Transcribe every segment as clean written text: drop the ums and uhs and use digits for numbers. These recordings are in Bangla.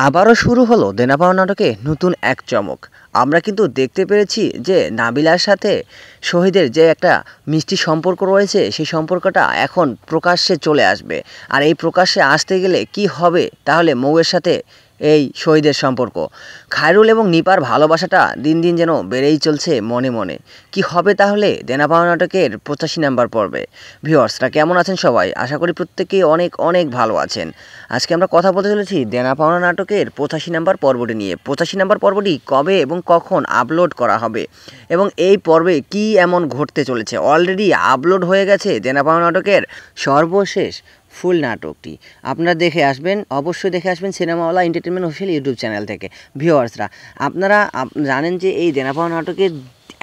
আবারও শুরু হলো দেনা পাওনা নাটকে নতুন এক চমক। আমরা কিন্তু দেখতে পেরেছি যে নাবিলার সাথে শহীদের যে একটা মিষ্টি সম্পর্ক রয়েছে সেই সম্পর্কটা এখন প্রকাশ্যে চলে আসবে। আর এই প্রকাশ্যে আসতে গেলে কি হবে, তাহলে মৌয়ের সাথে এই শহীদের সম্পর্ক, খায়রুল এবং নিপার ভালোবাসাটা দিন দিন যেন বেড়েই চলছে মনে মনে। কি হবে তাহলে দেনা পাওনা নাটকের 85 নাম্বার পর্বে? ভিউয়ার্সরা কেমন আছেন সবাই? আশা করি প্রত্যেকেই অনেক অনেক ভালো আছেন। আজকে আমরা কথা বলতে চলেছি দেনা পাওনা নাটকের 85 নাম্বার পর্বটি নিয়ে। 85 নাম্বার পর্বটি কবে এবং কখন আপলোড করা হবে এবং এই পর্বে কি এমন ঘটতে চলেছে? অলরেডি আপলোড হয়ে গেছে দেনা পাওনা নাটকের সর্বশেষ ফুল নাটকটি। আপনারা দেখে আসবেন, অবশ্যই দেখে আসবেন সিনেমাওয়ালা এন্টারটেনমেন্ট অফিসিয়াল ইউটিউব চ্যানেল থেকে। ভিউয়ার্সরা আপনারা জানেন যে এই দেনা পাওনা নাটকের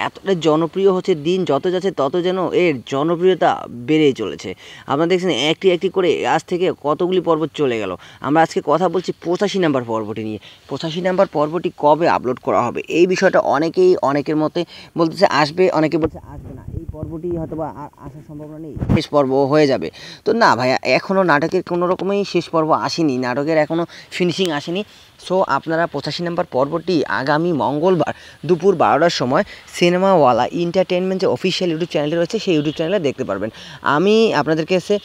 এতটা জনপ্রিয় হচ্ছে, দিন যত যাচ্ছে তত যেন এর জনপ্রিয়তা বেড়েই চলেছে। আপনারা দেখছেন একটি একটি করে আজ থেকে কতগুলি পর্ব চলে গেল। আমরা আজকে কথা বলছি 85 নাম্বার পর্বটি নিয়ে। 85 নাম্বার পর্বটি কবে আপলোড করা হবে এই বিষয়টা অনেকেই অনেকের মতে বলতেছে আসবে, অনেকে বলছে আসবে না, এই পর্বটি হয়তো বা আসার সম্ভাবনা নেই, শেষ পর্ব হয়ে যাবে। তো না ভাইয়া, এখনও নাটকের কোনো রকমই শেষ পর্ব আসেনি, নাটকের এখনও ফিনিশিং আসেনি। সো আপনারা 85 নাম্বার পর্বটি আগামী মঙ্গলবার দুপুর 12টার সময় সিনেমাওয়ালা এন্টারটেনমেন্ট যে অফিসিয়াল ইউটিউব চ্যানেলটি রয়েছে সেই ইউটিউব চ্যানেলে দেখতে পারবেন। আমি আপনাদেরকে এসে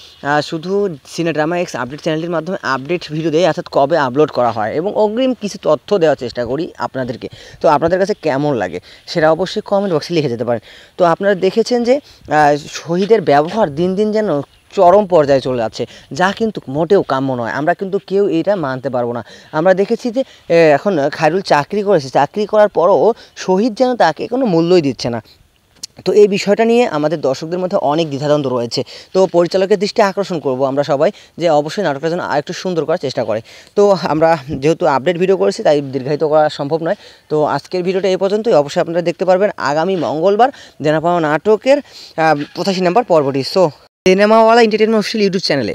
শুধু সিনেড্রামা এক্স আপডেট চ্যানেলটির মাধ্যমে আপডেট ভিডিও দেই, অর্থাৎ কবে আপলোড করা হয় এবং অগ্রিম কিছু তথ্য দেওয়ার চেষ্টা করি আপনাদেরকে। তো আপনাদের কাছে কেমন লাগে সেটা অবশ্যই কমেন্ট বক্সে লিখে যেতে পারেন। তো আপনারা দেখেছেন যে শহীদের ব্যবহার দিন দিন যেন চরম পর্যায়ে চলে যাচ্ছে, যা কিন্তু মোটেও কাম্য নয়। আমরা কিন্তু কেউ এটা মানতে পারবো না। আমরা দেখেছি যে এখন খায়রুল চাকরি করেছে, চাকরি করার পরও শহীদ যেন তাকে কোনো মূল্যই দিচ্ছে না। তো এই বিষয়টা নিয়ে আমাদের দর্শকদের মধ্যে অনেক দ্বিধাদ্বন্দ্ব রয়েছে। তো পরিচালকের দৃষ্টি আকর্ষণ করব আমরা সবাই যে অবশ্যই নাটকটা যেন আরেকটু সুন্দর করার চেষ্টা করে। তো আমরা যেহেতু আপডেট ভিডিও করেছি তাই দীর্ঘায়িত করা সম্ভব নয়। তো আজকের ভিডিওটা এই পর্যন্তই। অবশ্যই আপনারা দেখতে পারবেন আগামী মঙ্গলবার দেনা পাওনা নাটকের 85 নাম্বার পর্বটি। সো সিনেমাওয়ালা এন্টারটেনমেন্ট অফিসিয়াল ইউটিউব চ্যানেলে।